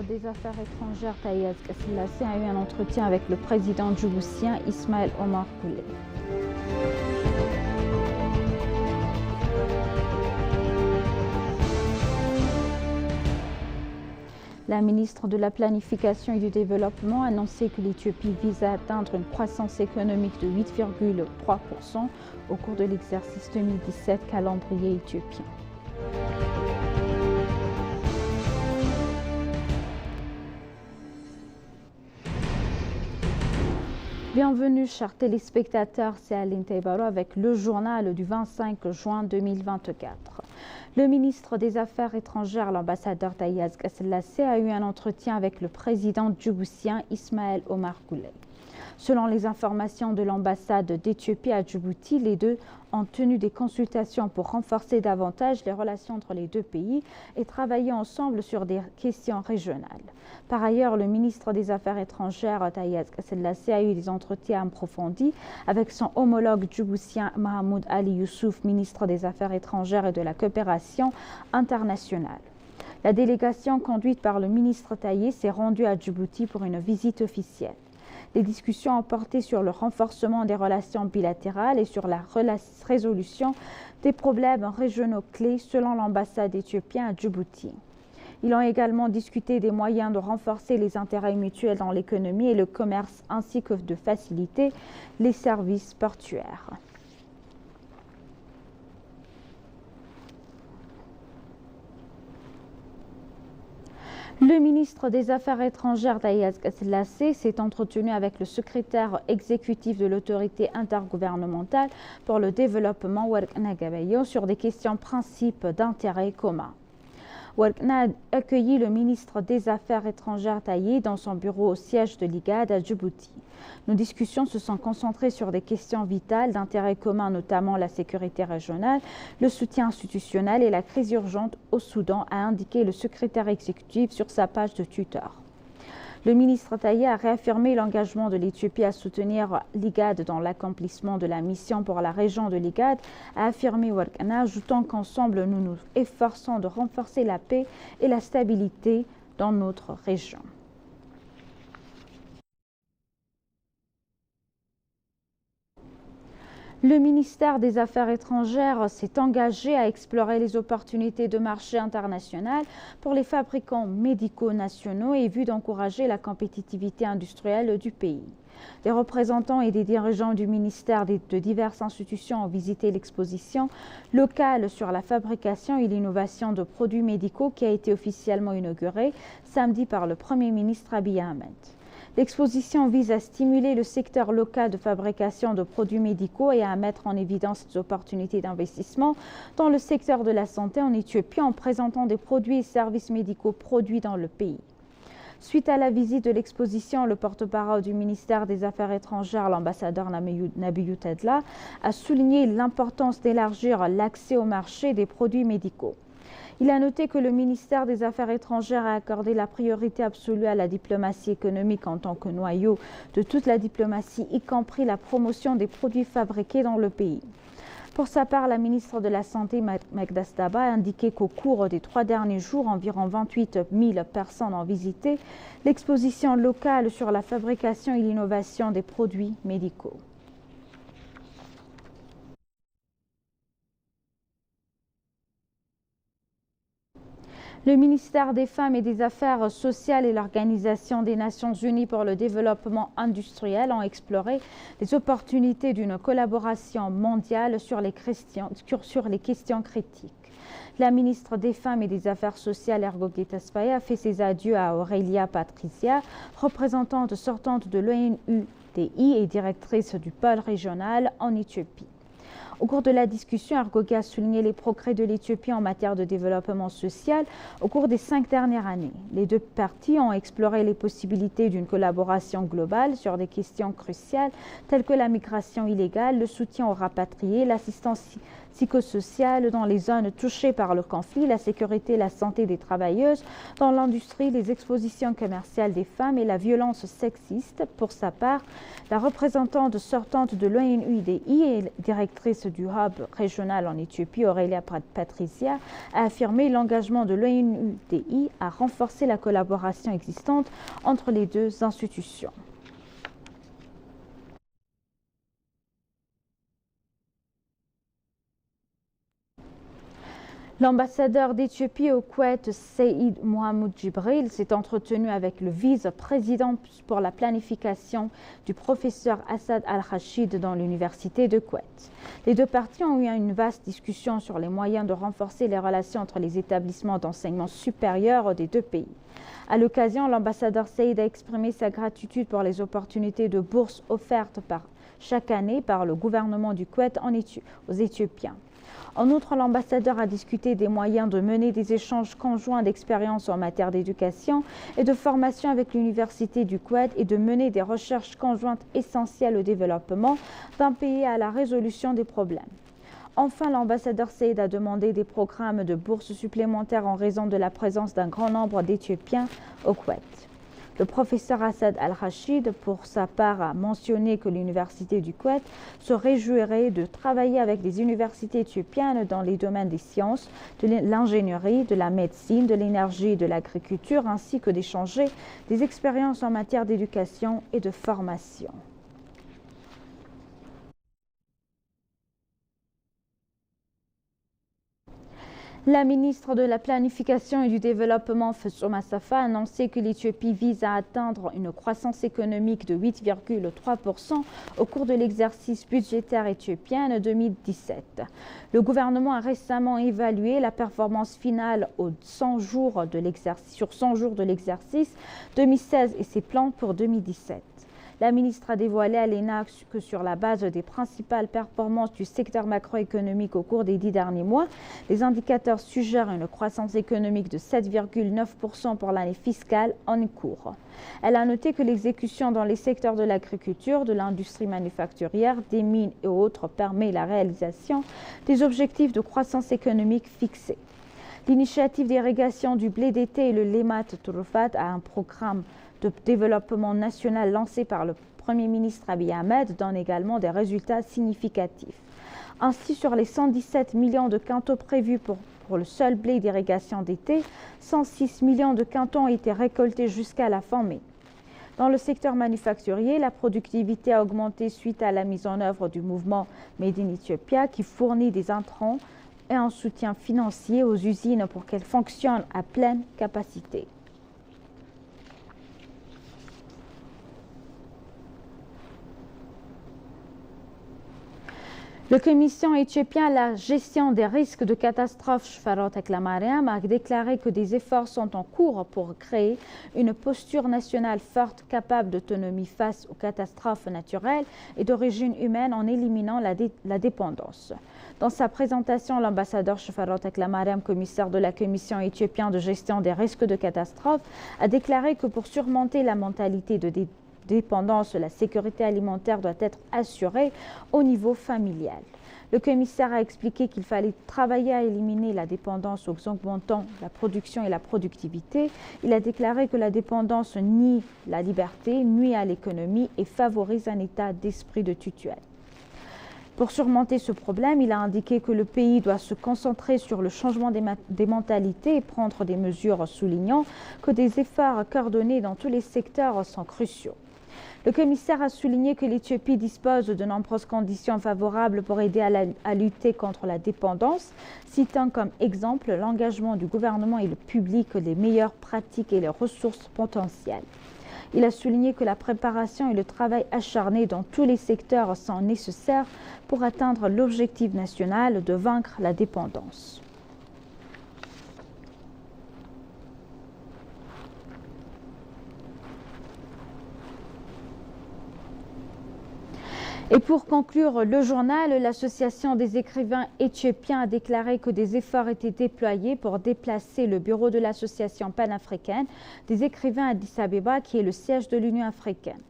des Affaires étrangères Tayez Selassie a eu un entretien avec le président djiboutien Ismaël Omar Guelleh. La ministre de la Planification et du Développement a annoncé que l'Éthiopie vise à atteindre une croissance économique de 8,3% au cours de l'exercice 2017 calendrier éthiopien. Bienvenue chers téléspectateurs, c'est Aline Taibaro avec le journal du 25 juin 2024. Le ministre des Affaires étrangères, l'ambassadeur Tayez Selassie, a eu un entretien avec le président djiboutien Ismaël Omar Guelleh. Selon les informations de l'ambassade d'Éthiopie à Djibouti, les deux ont tenu des consultations pour renforcer davantage les relations entre les deux pays et travailler ensemble sur des questions régionales. Par ailleurs, le ministre des Affaires étrangères, Tayez Selassie, a eu des entretiens approfondis avec son homologue djiboutien Mahmoud Ali Youssouf, ministre des Affaires étrangères et de la coopération internationale. La délégation conduite par le ministre Tayez s'est rendue à Djibouti pour une visite officielle. Les discussions ont porté sur le renforcement des relations bilatérales et sur la résolution des problèmes régionaux clés selon l'ambassade éthiopienne à Djibouti. Ils ont également discuté des moyens de renforcer les intérêts mutuels dans l'économie et le commerce ainsi que de faciliter les services portuaires. Le ministre des Affaires étrangères Tayez Selassie s'est entretenu avec le secrétaire exécutif de l'autorité intergouvernementale pour le développement Workna Gabayo sur des questions principes d'intérêt commun. Workna a accueilli le ministre des Affaires étrangères Tayez dans son bureau au siège de l'IGAD à Djibouti. Nos discussions se sont concentrées sur des questions vitales d'intérêt commun, notamment la sécurité régionale, le soutien institutionnel et la crise urgente au Soudan, a indiqué le secrétaire exécutif sur sa page de Twitter. Le ministre Tayez a réaffirmé l'engagement de l'Éthiopie à soutenir l'IGAD dans l'accomplissement de la mission pour la région de l'IGAD, a affirmé Workna, ajoutant qu'ensemble nous nous efforçons de renforcer la paix et la stabilité dans notre région. Le ministère des Affaires étrangères s'est engagé à explorer les opportunités de marché international pour les fabricants médicaux nationaux et vu d'encourager la compétitivité industrielle du pays. Des représentants et des dirigeants du ministère de diverses institutions ont visité l'exposition locale sur la fabrication et l'innovation de produits médicaux qui a été officiellement inaugurée samedi par le Premier ministre Abiy Ahmed. L'exposition vise à stimuler le secteur local de fabrication de produits médicaux et à mettre en évidence les opportunités d'investissement dans le secteur de la santé en Éthiopie en présentant des produits et services médicaux produits dans le pays. Suite à la visite de l'exposition, le porte-parole du ministère des Affaires étrangères, l'ambassadeur Nabiyou Tedla, a souligné l'importance d'élargir l'accès au marché des produits médicaux. Il a noté que le ministère des Affaires étrangères a accordé la priorité absolue à la diplomatie économique en tant que noyau de toute la diplomatie, y compris la promotion des produits fabriqués dans le pays. Pour sa part, la ministre de la Santé, Magda Staba, a indiqué qu'au cours des 3 derniers jours, environ 28 000 personnes ont visité l'exposition locale sur la fabrication et l'innovation des produits médicaux. Le ministère des Femmes et des Affaires sociales et l'Organisation des Nations Unies pour le développement industriel ont exploré les opportunités d'une collaboration mondiale sur les questions critiques. La ministre des Femmes et des Affaires sociales, Ergoge Tesfaye, a fait ses adieux à Aurelia Patricia, représentante sortante de l'ONUDI et directrice du pôle régional en Éthiopie. Au cours de la discussion, Ergoge a souligné les progrès de l'Éthiopie en matière de développement social au cours des 5 dernières années. Les deux parties ont exploré les possibilités d'une collaboration globale sur des questions cruciales telles que la migration illégale, le soutien aux rapatriés, l'assistance psychosociale dans les zones touchées par le conflit, la sécurité et la santé des travailleuses dans l'industrie, les expositions commerciales des femmes et la violence sexiste. Pour sa part, la représentante sortante de l'ONUDI et directrice du hub régional en Éthiopie, Aurélia Patricia, a affirmé l'engagement de l'ONUDI à renforcer la collaboration existante entre les deux institutions. L'ambassadeur d'Éthiopie au Koweït, Saïd Mohamed Djibril, s'est entretenu avec le vice-président pour la planification du professeur Assad Al-Rachid dans l'université de Koweït. Les deux parties ont eu une vaste discussion sur les moyens de renforcer les relations entre les établissements d'enseignement supérieur des deux pays. À l'occasion, l'ambassadeur Saïd a exprimé sa gratitude pour les opportunités de bourse offertes chaque année par le gouvernement du Koweït aux Éthiopiens. En outre, l'ambassadeur a discuté des moyens de mener des échanges conjoints d'expériences en matière d'éducation et de formation avec l'université du Koweït et de mener des recherches conjointes essentielles au développement d'un pays et à la résolution des problèmes. Enfin, l'ambassadeur Saïd a demandé des programmes de bourses supplémentaires en raison de la présence d'un grand nombre d'Éthiopiens au Koweït. Le professeur Assad Al-Rachid, pour sa part, a mentionné que l'université du Koweït se réjouirait de travailler avec des universités éthiopiennes dans les domaines des sciences, de l'ingénierie, de la médecine, de l'énergie et de l'agriculture, ainsi que d'échanger des expériences en matière d'éducation et de formation. La ministre de la Planification et du Développement, Fessouma Safa, a annoncé que l'Éthiopie vise à atteindre une croissance économique de 8,3% au cours de l'exercice budgétaire éthiopien 2017. Le gouvernement a récemment évalué la performance finale sur 100 jours de l'exercice 2016 et ses plans pour 2017. La ministre a dévoilé à l'ENA que sur la base des principales performances du secteur macroéconomique au cours des 10 derniers mois, les indicateurs suggèrent une croissance économique de 7,9% pour l'année fiscale en cours. Elle a noté que l'exécution dans les secteurs de l'agriculture, de l'industrie manufacturière, des mines et autres permet la réalisation des objectifs de croissance économique fixés. L'initiative d'irrigation du blé d'été et le Lemat Turufat a un programme de développement national lancé par le Premier ministre Abiy Ahmed donne également des résultats significatifs. Ainsi, sur les 117 millions de quintaux prévus pour le seul blé d'irrigation d'été, 106 millions de quintaux ont été récoltés jusqu'à la fin mai. Dans le secteur manufacturier, la productivité a augmenté suite à la mise en œuvre du mouvement Made in Ethiopia qui fournit des intrants et un soutien financier aux usines pour qu'elles fonctionnent à pleine capacité. Le commission éthiopien à la gestion des risques de catastrophes Shfarot Eklamariam a déclaré que des efforts sont en cours pour créer une posture nationale forte capable d'autonomie face aux catastrophes naturelles et d'origine humaine en éliminant la dépendance. Dans sa présentation, l'ambassadeur Shfarot Eklamariam, commissaire de la commission éthiopienne de gestion des risques de catastrophes, a déclaré que pour surmonter la mentalité de dépendance, la sécurité alimentaire doit être assurée au niveau familial. Le commissaire a expliqué qu'il fallait travailler à éliminer la dépendance en augmentant la production et la productivité. Il a déclaré que la dépendance nie la liberté, nuit à l'économie et favorise un état d'esprit de tutelle. Pour surmonter ce problème, il a indiqué que le pays doit se concentrer sur le changement des mentalités et prendre des mesures, soulignant que des efforts coordonnés dans tous les secteurs sont cruciaux. Le commissaire a souligné que l'Éthiopie dispose de nombreuses conditions favorables pour aider à lutter contre la dépendance, citant comme exemple l'engagement du gouvernement et le public, les meilleures pratiques et les ressources potentielles. Il a souligné que la préparation et le travail acharné dans tous les secteurs sont nécessaires pour atteindre l'objectif national de vaincre la dépendance. Et pour conclure le journal, l'Association des écrivains éthiopiens a déclaré que des efforts étaient déployés pour déplacer le bureau de l'Association panafricaine des écrivains à Addis Abeba, qui est le siège de l'Union africaine.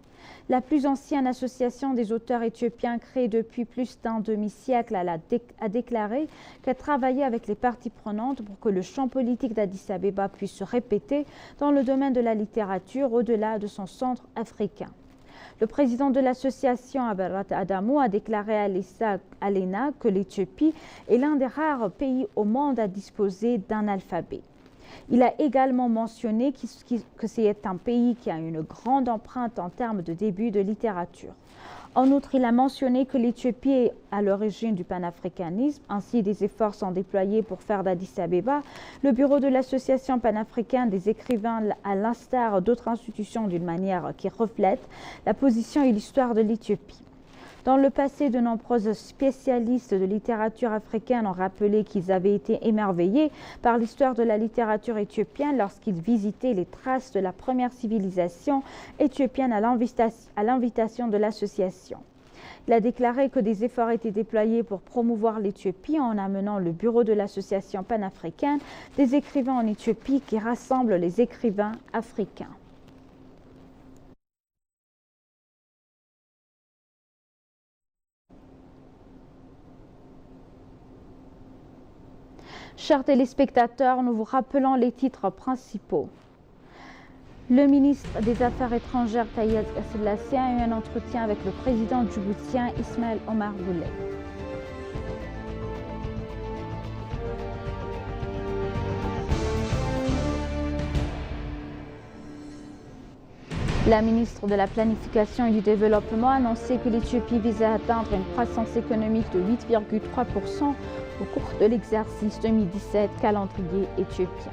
La plus ancienne association des auteurs éthiopiens créée depuis plus d'un demi-siècle a déclaré qu'elle travaillait avec les parties prenantes pour que le champ politique d'Addis Abeba puisse se répéter dans le domaine de la littérature au-delà de son centre africain. Le président de l'association, Aberat Adamou, a déclaré à Lisa Alena que l'Éthiopie est l'un des rares pays au monde à disposer d'un alphabet. Il a également mentionné que c'est un pays qui a une grande empreinte en termes de début de littérature. En outre, il a mentionné que l'Éthiopie est à l'origine du panafricanisme. Ainsi, des efforts sont déployés pour faire d'Addis Abeba le bureau de l'Association panafricaine des écrivains, à l'instar d'autres institutions, d'une manière qui reflète la position et l'histoire de l'Éthiopie. Dans le passé, de nombreux spécialistes de littérature africaine ont rappelé qu'ils avaient été émerveillés par l'histoire de la littérature éthiopienne lorsqu'ils visitaient les traces de la première civilisation éthiopienne à l'invitation de l'association. Il a déclaré que des efforts étaient déployés pour promouvoir l'Éthiopie en amenant le bureau de l'association panafricaine des écrivains en Éthiopie qui rassemble les écrivains africains. Chers téléspectateurs, nous vous rappelons les titres principaux. Le ministre des Affaires étrangères Taye Selassie a eu un entretien avec le président djiboutien Ismaël Omar Guelleh. La ministre de la Planification et du Développement a annoncé que l'Éthiopie visait à atteindre une croissance économique de 8,3% au cours de l'exercice 2017 calendrier éthiopien.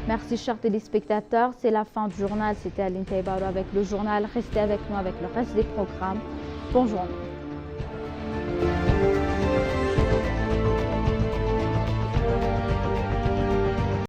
Merci chers téléspectateurs, c'est la fin du journal. C'était Aline Taïbaro avec le journal. Restez avec nous avec le reste des programmes. Bonne journée.